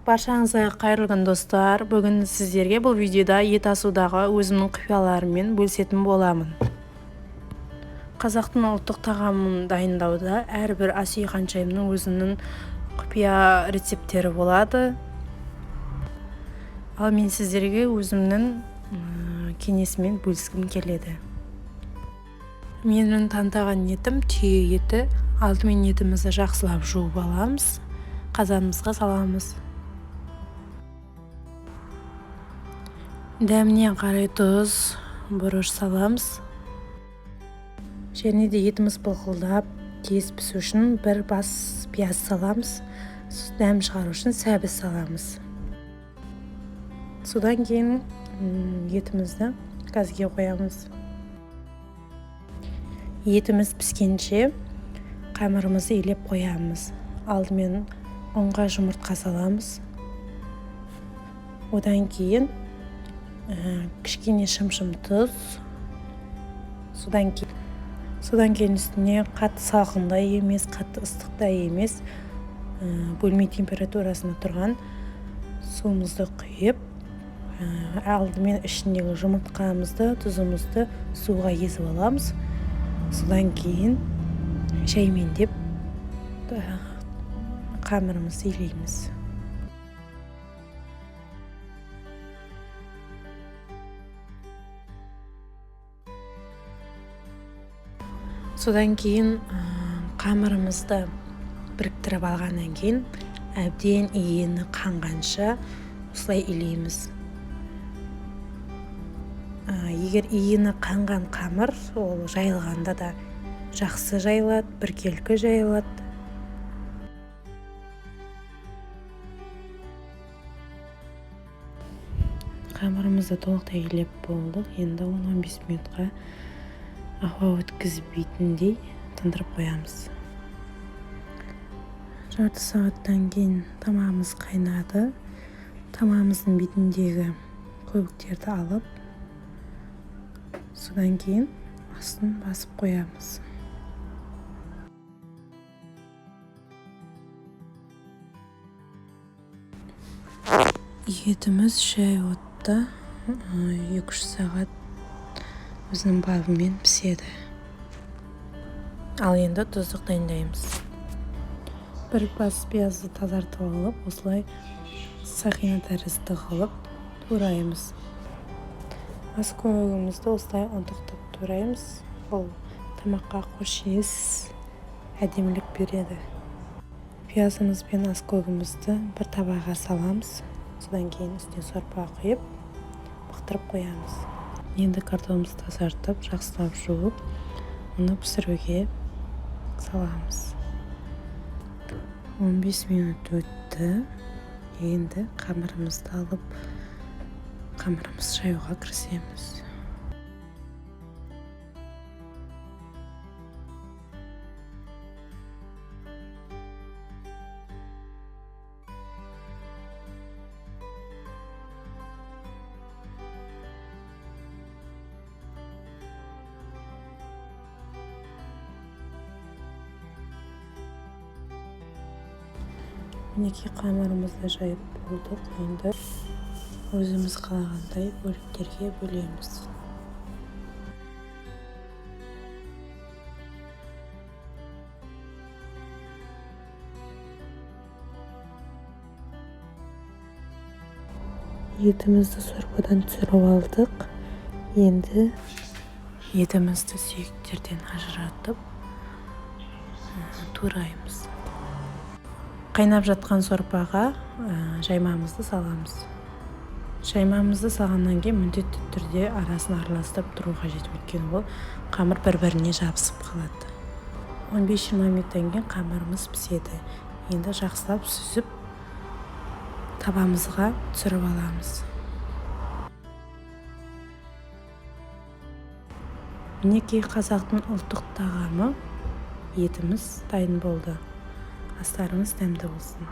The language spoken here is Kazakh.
Баршаңызға қайырлы күн достар. Бүгін сіздерге бұл видеода ет асудағы өзімнің құпияларыммен бөлісетін боламын. Қазақтың ұлттық тағамын дайындауда әрбір ас үй ханшайымның өзінің құпия рецепттері болады. Ал мен сіздерге өзімнің кеңесімен бөліскім келеді. Менің таңдаған етім түйе еті. Алдымен етімізді жақсылап жуып аламыз. Қазанымызға саламыз. Дәміне қарай тұз, бұрыш саламыз. Және де етіміз былқылдап тез пісу үшін бір бас пияз саламыз. Дәм шығару үшін сәбіз саламыз. Содан кейін етімізді газге қоямыз. Етіміз піскенше қамырымызды илеп қоямыз. Алдымен ұнға жұмыртқа саламыз. Одан кейін кішкене шым-шым тұз. Содан кейін үстіне қатты салқын да емес, қатты ыстық та емес, бөлме температурасында тұрған суымызды құйып, алдымен ішіндегі жұмыртқамызды, тұзымызды суға езіп аламыз. Содан кейін шәймендеп қамырымызды илейміз. Содан кейін қамырымызды біріктіріп алғаннан кейін әбден иені қанғанша осылай илейміз. Егер иені қанған қамыр, ол жайылғанда да жақсы жайылады, біркелкі жайылады. Қамырымызды толықтай илеп болдық. Енді 10-15 минутқа ауа өткізбейтіндей тындырып қоямыз. Жарты сағаттан кейін тамағымыз қайнады. Тамағымыздың бетіндегі көбіктерді алып, содан кейін астын басып қоямыз. Етіміз шай отта 2-3 сағат өзінің бабымен піседі. Ал енді тұздық дайындаймыз. Бір бас пиязды тазартып алып, осылай сақина тәрізді қылып тураймыз. Аскөкімізді осылай ұнтақтап тураймыз. Бұл тамаққа хош иіс, әдемілік береді. Пиязымыз бен аскөкімізді бір табаға саламыз. Содан кейін үстіне сорпа құйып, бұқтырып қоямыз. Енді картонымызды тазартып, жақсылап жуып, оны пісіруге саламыз. 15 минут өтті. Енді қамырымызды алып, қамырымыз жаюға кірісеміз. Мінекей қамырымызды жайып болдық. Енді өзіміз қалағандай бөліктерге бөлеміз. Етімізді сорпадан түсіріп алдық. Енді етімізді сүйектерден ажыратып тураймыз. Қайнап жатқан сорпаға жаймамызды саламыз. Жаймамызды салғаннан кейін міндетті түрде арасын араластырып тұру қажет, өйткені ол қамыр бір-біріне жабысып қалады. 15-20 минуттан кейін қамырымыз піседі. Енді жақсылап сүзіп табамызға түсіріп аламыз. Мінекей қазақтың ұлттық тағамы етіміз дайын болды. Астарыңыз дәмді болсын.